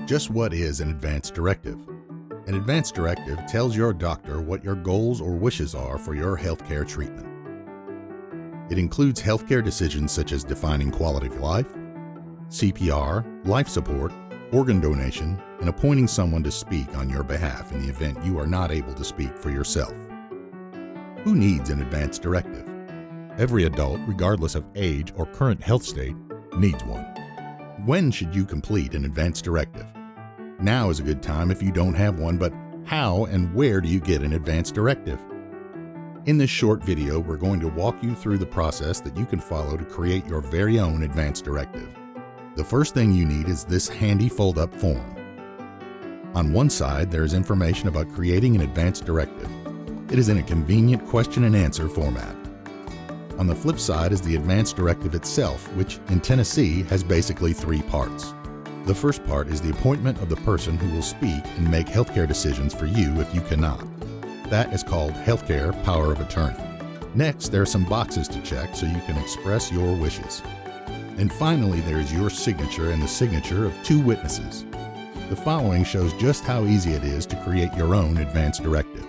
Just what is an advance directive? An advance directive tells your doctor what your goals or wishes are for your healthcare treatment. It includes healthcare decisions such as defining quality of life, CPR, life support, organ donation, and appointing someone to speak on your behalf in the event you are not able to speak for yourself. Who needs an advance directive? Every adult, regardless of age or current health state, needs one. When should you complete an advance directive? Now is a good time if you don't have one, but how and where do you get an advance directive? In this short video, we're going to walk you through the process that you can follow to create your very own advance directive. The first thing you need is this handy fold-up form. On one side, there is information about creating an advance directive. It is in a convenient question and answer format. On the flip side is the advance directive itself, which in Tennessee has basically three parts. The first part is the appointment of the person who will speak and make healthcare decisions for you if you cannot. That is called healthcare power of attorney. Next, there are some boxes to check so you can express your wishes. And finally, there is your signature and the signature of two witnesses. The following shows just how easy it is to create your own advance directive.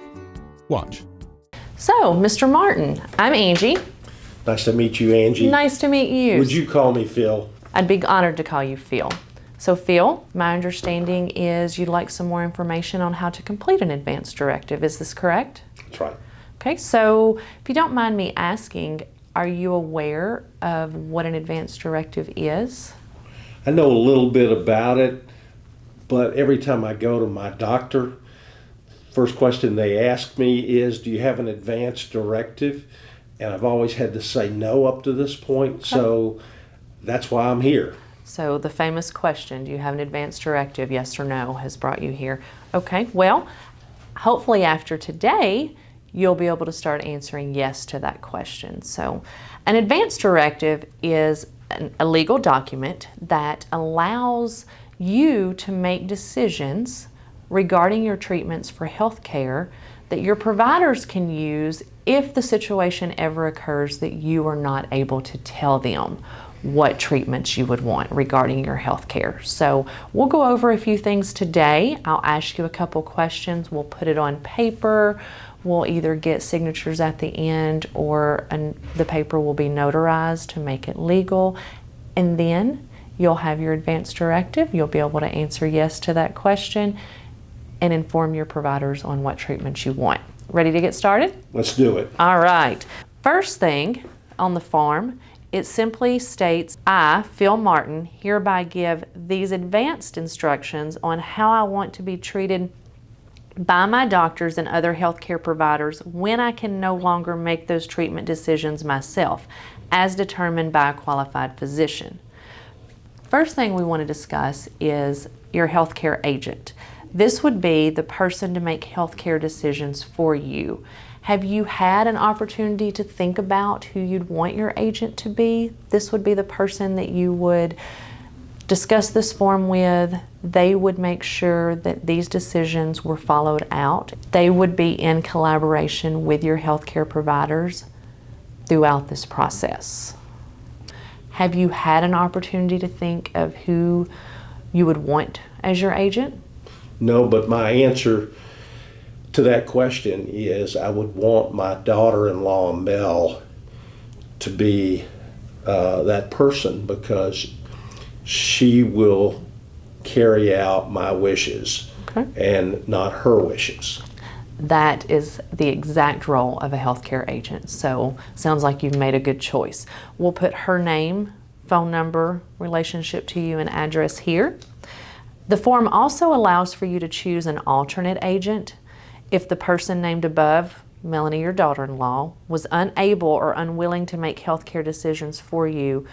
Watch. So, Mr. Martin, I'm Angie. Nice to meet you, Angie. Nice to meet you. Would you call me Phil? I'd be honored to call you Phil. So Phil, my understanding is you'd like some more information on how to complete an advance directive. Is this correct? That's right. Okay, so if you don't mind me asking, are you aware of what an advance directive is? I know a little bit about it, but every time I go to my doctor, first question they ask me is, do you have an advance directive? And I've always had to say no up to this point, so that's why I'm here. So the famous question, do you have an advance directive, yes or no, has brought you here. Okay, well, hopefully after today, you'll be able to start answering yes to that question. So an advance directive is a legal document that allows you to make decisions regarding your treatments for health care that your providers can use if the situation ever occurs that you are not able to tell them what treatments you would want regarding your health care. So we'll go over a few things today. I'll ask you a couple questions. We'll put it on paper. We'll either get signatures at the end or the paper will be notarized to make it legal. And then you'll have your advance directive. You'll be able to answer yes to that question and inform your providers on what treatments you want. Ready to get started? Let's do it. All right. First thing on the form, it simply states, I, Phil Martin, hereby give these advanced instructions on how I want to be treated by my doctors and other healthcare providers when I can no longer make those treatment decisions myself, as determined by a qualified physician. First thing we want to discuss is your healthcare agent. This would be the person to make healthcare decisions for you. Have you had an opportunity to think about who you'd want your agent to be? This would be the person that you would discuss this form with. They would make sure that these decisions were followed out. They would be in collaboration with your healthcare providers throughout this process. Have you had an opportunity to think of who you would want as your agent? No, but my answer to that question is I would want my daughter-in-law, Mel, to be that person because she will carry out my wishes and not her wishes. That is the exact role of a healthcare agent. So sounds like you've made a good choice. We'll put her name, phone number, relationship to you, and address here. The form also allows for you to choose an alternate agent. If the person named above, Melanie, your daughter-in-law, was unable or unwilling to make healthcare decisions for you,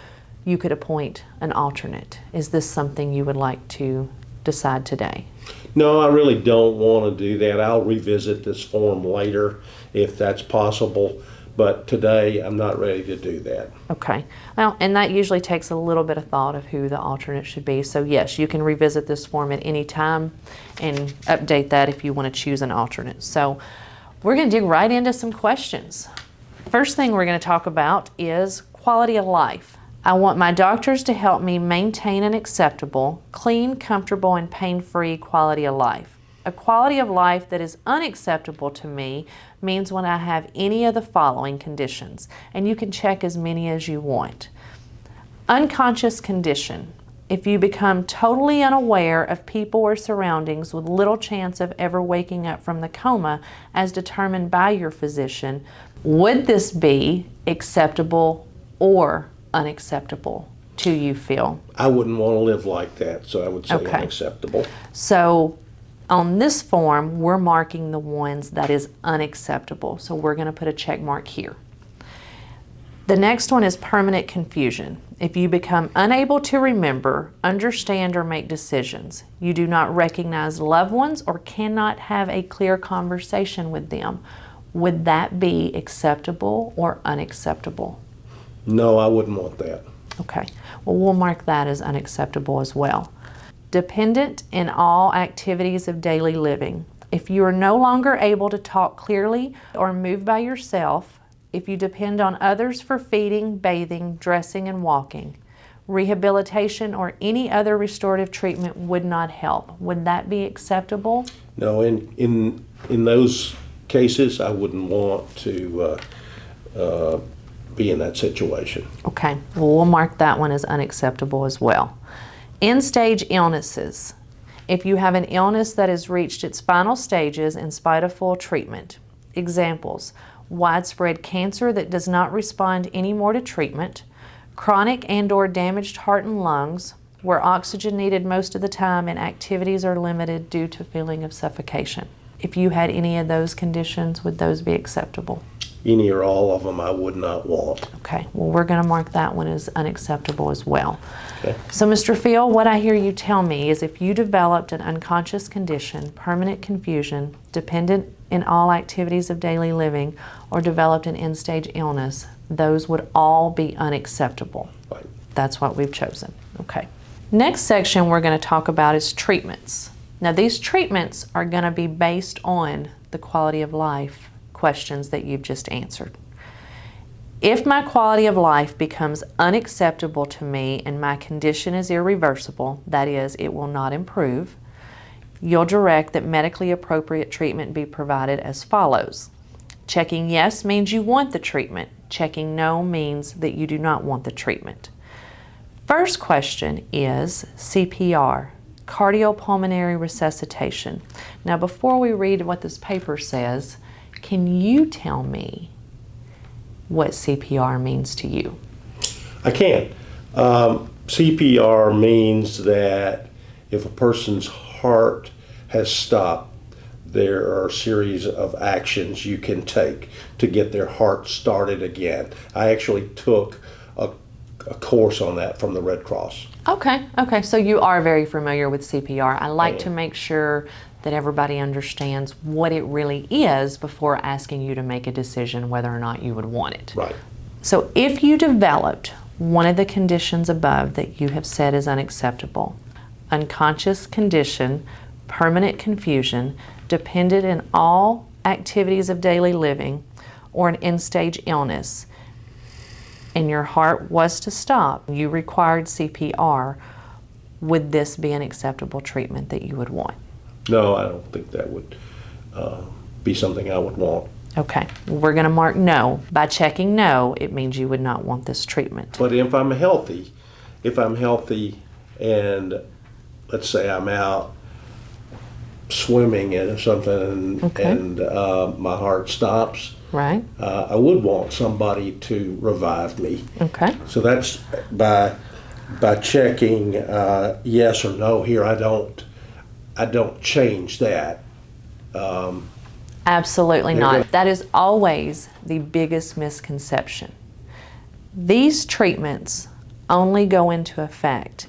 you could appoint an alternate. Is this something you would like to decide today? No, I really don't want to do that. I'll revisit this form later if that's possible, but today I'm not ready to do that. Okay. Well, and that usually takes a little bit of thought of who the alternate should be. So yes, you can revisit this form at any time and update that if you want to choose an alternate. So we're going to dig right into some questions. First thing we're going to talk about is quality of life. I want my doctors to help me maintain an acceptable, clean, comfortable, and pain-free quality of life. A quality of life that is unacceptable to me means when I have any of the following conditions, and you can check as many as you want. Unconscious condition. If you become totally unaware of people or surroundings with little chance of ever waking up from the coma as determined by your physician, would this be acceptable or unacceptable to you, Phil? I wouldn't want to live like that, so I would say Okay. unacceptable. So on this form, we're marking the ones that is unacceptable. So we're going to put a check mark here. The next one is permanent confusion. If you become unable to remember, understand, or make decisions, you do not recognize loved ones or cannot have a clear conversation with them, would that be acceptable or unacceptable? No, I wouldn't want that. Okay, well, we'll mark that as unacceptable as well. Dependent in all activities of daily living. If you are no longer able to talk clearly or move by yourself, if you depend on others for feeding, bathing, dressing, and walking, rehabilitation or any other restorative treatment would not help. Would that be acceptable? No, in those cases, I wouldn't want to be in that situation. Okay, well, we'll mark that one as unacceptable as well. End-stage illnesses. If you have an illness that has reached its final stages in spite of full treatment. Examples: widespread cancer that does not respond anymore to treatment, chronic and/or damaged heart and lungs, where oxygen needed most of the time and activities are limited due to feeling of suffocation. If you had any of those conditions, would those be acceptable? Any or all of them I would not want. Okay, well, we're going to mark that one as unacceptable as well. Okay. So, Mr. Phil, what I hear you tell me is if you developed an unconscious condition, permanent confusion, dependent in all activities of daily living, or developed an end-stage illness, those would all be unacceptable. Right. That's what we've chosen. Okay. Next section we're going to talk about is treatments. Now, these treatments are going to be based on the quality of life questions that you've just answered. If my quality of life becomes unacceptable to me and my condition is irreversible, that is, it will not improve, you'll direct that medically appropriate treatment be provided as follows. Checking yes means you want the treatment. Checking no means that you do not want the treatment. First question is CPR, cardiopulmonary resuscitation. Now, before we read what this paper says, can you tell me what CPR means to you? I can. CPR means that if a person's heart has stopped, there are a series of actions you can take to get their heart started again. I actually took a course on that from the Red Cross. Okay, so you are very familiar with CPR. I like to make sure that everybody understands what it really is before asking you to make a decision whether or not you would want it. Right. So if you developed one of the conditions above that you have said is unacceptable, unconscious condition, permanent confusion, dependent in all activities of daily living, or an end-stage illness, and your heart was to stop, you required CPR, would this be an acceptable treatment that you would want? No, I don't think that would be something I would want. Okay, we're going to mark no. By checking no, it means you would not want this treatment. But if I'm healthy and let's say I'm out swimming or something and my heart stops, right? I would want somebody to revive me. Okay. So that's by checking yes or no here. I don't change that. Absolutely not. That is always the biggest misconception. These treatments only go into effect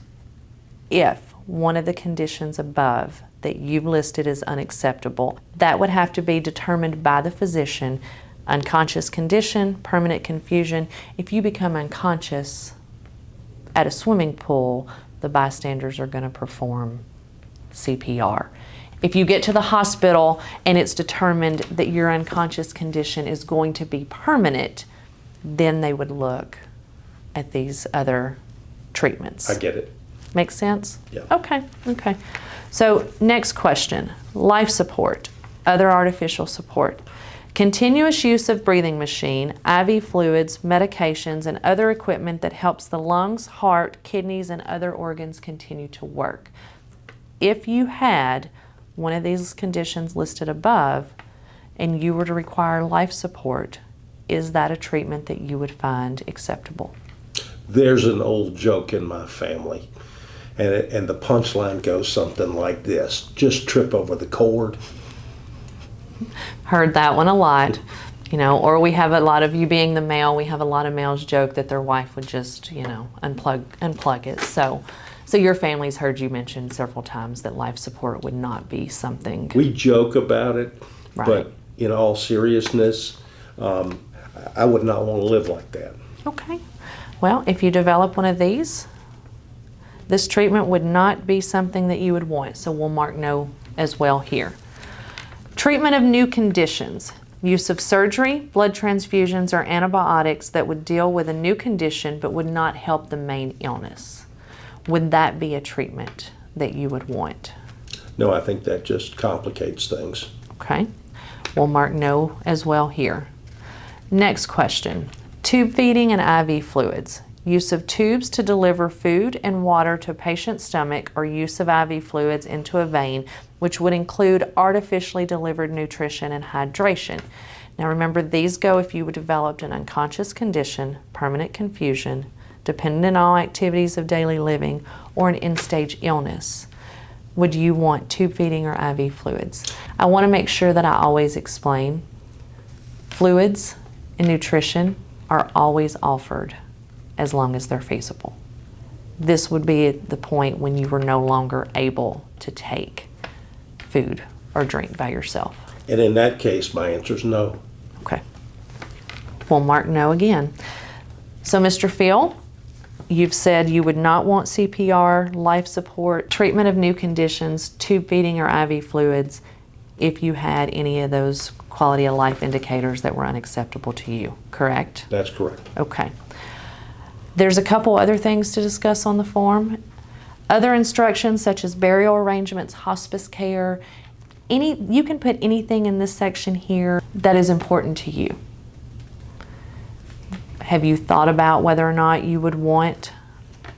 if one of the conditions above that you've listed as unacceptable. That would have to be determined by the physician. Unconscious condition, permanent confusion. If you become unconscious at a swimming pool, the bystanders are going to perform CPR. If you get to the hospital and it's determined that your unconscious condition is going to be permanent, then they would look at these other treatments. I get it. Makes sense? Yeah. Okay, okay. So next question, life support, other artificial support. Continuous use of breathing machine, IV fluids, medications, and other equipment that helps the lungs, heart, kidneys, and other organs continue to work. If you had one of these conditions listed above and you were to require life support, is that a treatment that you would find acceptable? There's an old joke in my family, and the punchline goes something like this: just trip over the cord. Heard that one a lot, you know, or we have a lot of, you being the male, we have a lot of males joke that their wife would just, you know, unplug it. So your family's heard you mention several times that life support would not be something. We joke about it, Right. but in all seriousness, I would not want to live like that. Okay. Well, if you develop one of these, this treatment would not be something that you would want. So we'll mark no as well here. Treatment of new conditions. Use of surgery, blood transfusions, or antibiotics that would deal with a new condition but would not help the main illness. Would that be a treatment that you would want? No, I think that just complicates things. Okay. We'll mark no as well here. Next question. Tube feeding and IV fluids. Use of tubes to deliver food and water to a patient's stomach, or use of IV fluids into a vein, which would include artificially delivered nutrition and hydration. Now remember, these go if you developed an unconscious condition, permanent confusion, dependent on all activities of daily living, or an end-stage illness. Would you want tube feeding or IV fluids? I want to make sure that I always explain fluids and nutrition are always offered as long as they're feasible. This would be at the point when you were no longer able to take food or drink by yourself. And in that case, my answer is no. Okay. We'll mark no again. So Mr. Phil, you've said you would not want CPR, life support, treatment of new conditions, tube feeding, or IV fluids if you had any of those quality of life indicators that were unacceptable to you, correct? That's correct. Okay. There's a couple other things to discuss on the form. Other instructions such as burial arrangements, hospice care, you can put anything in this section here that is important to you. Have you thought about whether or not you would want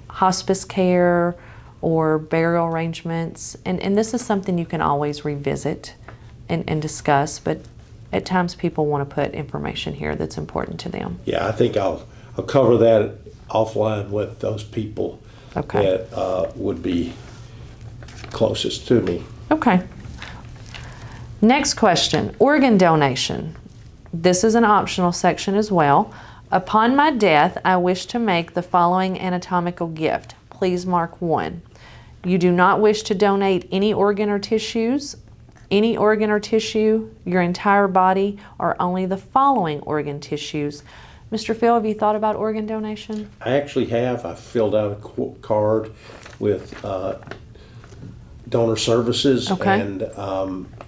hospice care or burial arrangements? And this is something you can always revisit and discuss, but at times people want to put information here that's important to them. Yeah, I think I'll cover that offline with those people Okay. that would be closest to me. Okay. Next question, organ donation. This is an optional section as well. Upon my death, I wish to make the following anatomical gift. Please mark 1. You do not wish to donate any organ or tissues, your entire body, or only the following organ tissues. Mr. Phil, have you thought about organ donation? I actually have. I filled out a card with donor services. Okay.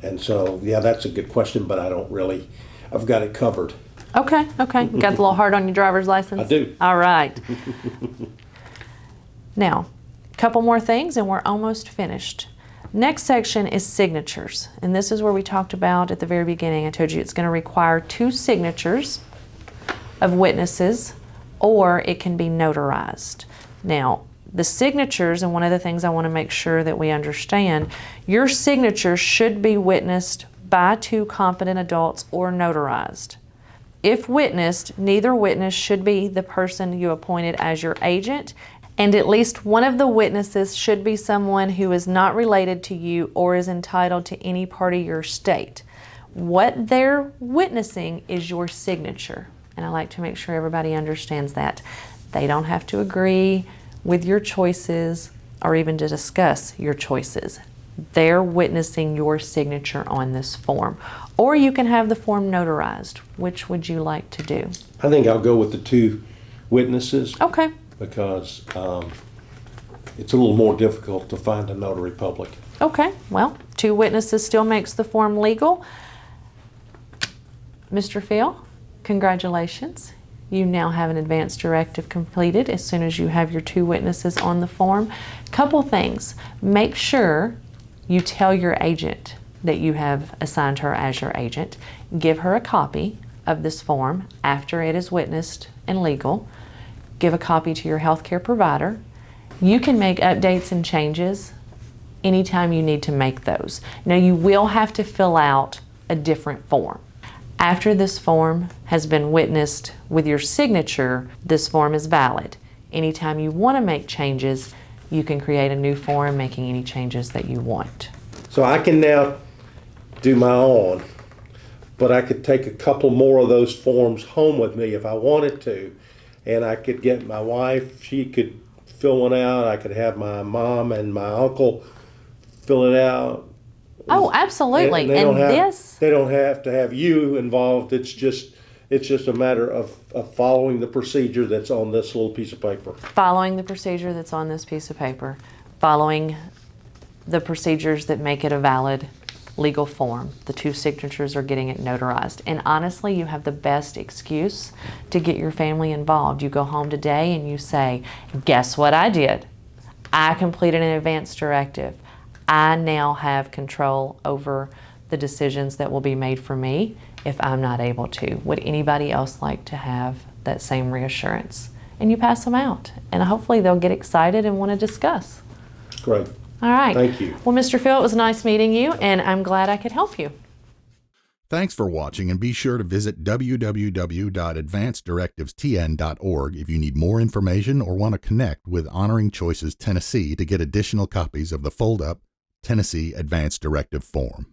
And so, yeah, that's a good question, but I don't really, I've got it covered. Okay, okay. Got the little heart on your driver's license? I do. All right. Now, a couple more things and we're almost finished. Next section is signatures. And this is where we talked about at the very beginning. I told you it's going to require 2 signatures of witnesses, or it can be notarized. Now, the signatures, and one of the things I want to make sure that we understand, your signature should be witnessed by 2 competent adults or notarized. If witnessed, neither witness should be the person you appointed as your agent, and at least one of the witnesses should be someone who is not related to you or is entitled to any part of your estate. What they're witnessing is your signature, and I like to make sure everybody understands that. They don't have to agree with your choices or even to discuss your choices. They're witnessing your signature on this form. Or you can have the form notarized. Which would you like to do? I think I'll go with the 2 witnesses. Okay. Because it's a little more difficult to find a notary public. Okay, well, 2 witnesses still makes the form legal. Mr. Phil, congratulations. You now have an advance directive completed as soon as you have your 2 witnesses on the form. Couple things. Make sure you tell your agent that you have assigned her as your agent. Give her a copy of this form after it is witnessed and legal. Give a copy to your healthcare provider. You can make updates and changes anytime you need to make those. Now, you will have to fill out a different form. After this form has been witnessed with your signature, this form is valid. Anytime you want to make changes, you can create a new form making any changes that you want. So I can now do my own, but I could take a couple more of those forms home with me if I wanted to, and I could get my wife, she could fill one out, I could have my mom and my uncle fill it out. Oh, absolutely. And they don't have to have you involved. It's just a matter of following the procedure that's on this little piece of paper. Following the procedure that's on this piece of paper, following the procedures that make it a valid legal form. The 2 signatures are getting it notarized. And honestly, you have the best excuse to get your family involved. You go home today and you say, guess what I did? I completed an advance directive. I now have control over the decisions that will be made for me if I'm not able to. Would anybody else like to have that same reassurance? And you pass them out, and hopefully they'll get excited and want to discuss. Great. All right. Thank you. Well, Mr. Phil, it was nice meeting you, and I'm glad I could help you. Thanks for watching, and be sure to visit www.advanceddirectivestn.org if you need more information or want to connect with Honoring Choices Tennessee to get additional copies of the fold-up Tennessee Advance Directive Form.